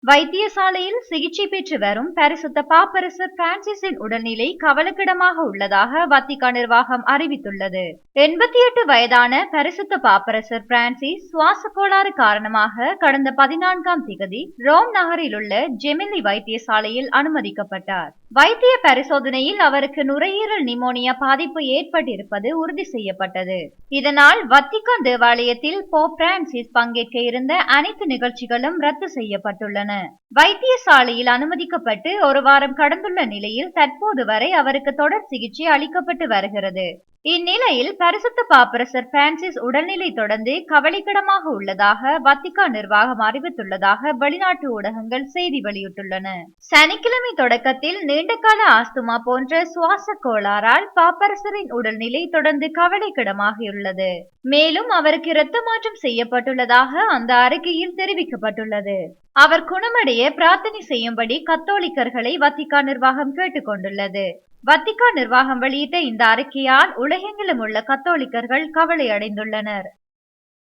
வைத்தியசாலையில் சிகிச்சை பெற்று வரும் பரிசுத்த பாப்பரசர் பிரான்சிஸின் உடல்நிலை கவலைக்கிடமாக உள்ளதாக வத்திக்கான் நிர்வாகம் அறிவித்துள்ளது. 88 வயதான பரிசுத்த பாப்பரசர் பிரான்சிஸ் சுவாச கோளாறு காரணமாக கடந்த 14ஆம் திகதி ரோம் நகரில் உள்ள ஜெமில்லி வைத்தியசாலையில் அனுமதிக்கப்பட்டார். வைத்திய பரிசோதனையில் அவருக்கு நுரையீரல் நிமோனியா பாதிப்பு ஏற்பட்டிருப்பது உறுதி செய்யப்பட்டது. இதனால் வத்திக்கான் தேவாலயத்தில் போப் பிரான்சிஸ் பங்கேற்க இருந்த அனைத்து நிகழ்ச்சிகளும் ரத்து செய்யப்பட்டுள்ளன. வைத்தியசாலையில் அனுமதிக்கப்பட்டு ஒரு வாரம் கடந்துள்ள நிலையில் தற்போது வரை அவருக்கு தொடர் சிகிச்சை அளிக்கப்பட்டு வருகிறது. இந்நிலையில் பரிசுத்த பாப்பரசர் பிரான்சிஸ் உடல்நிலை தொடர்ந்து கவலைக்கிடமாக உள்ளதாக வத்திக்கான் நிர்வாகம் அறிவித்துள்ளதாக வெளிநாட்டு ஊடகங்கள் செய்தி வெளியிட்டுள்ளன. சனிக்கிழமை தொடக்கத்தில் நீண்டகால ஆஸ்துமா போன்ற சுவாச கோளாறால் பாப்பரசரின் உடல்நிலை தொடர்ந்து கவலைக்கிடமாகியுள்ளது. மேலும் அவருக்கு இரத்த மாற்றம் செய்யப்பட்டுள்ளதாக அந்த அறிக்கையில் தெரிவிக்கப்பட்டுள்ளது. அவர் குணமடைய பிரார்த்தனை செய்யும்படி கத்தோலிக்கர்களை வத்திக்கான் நிர்வாகம் கேட்டுக்கொண்டுள்ளது. வத்திக்கான் நிர்வாகம் வெளியிட்ட இந்த அறிக்கையால் உலகெங்கிலும் உள்ள கத்தோலிக்கர்கள் கவலை அடைந்துள்ளனர்.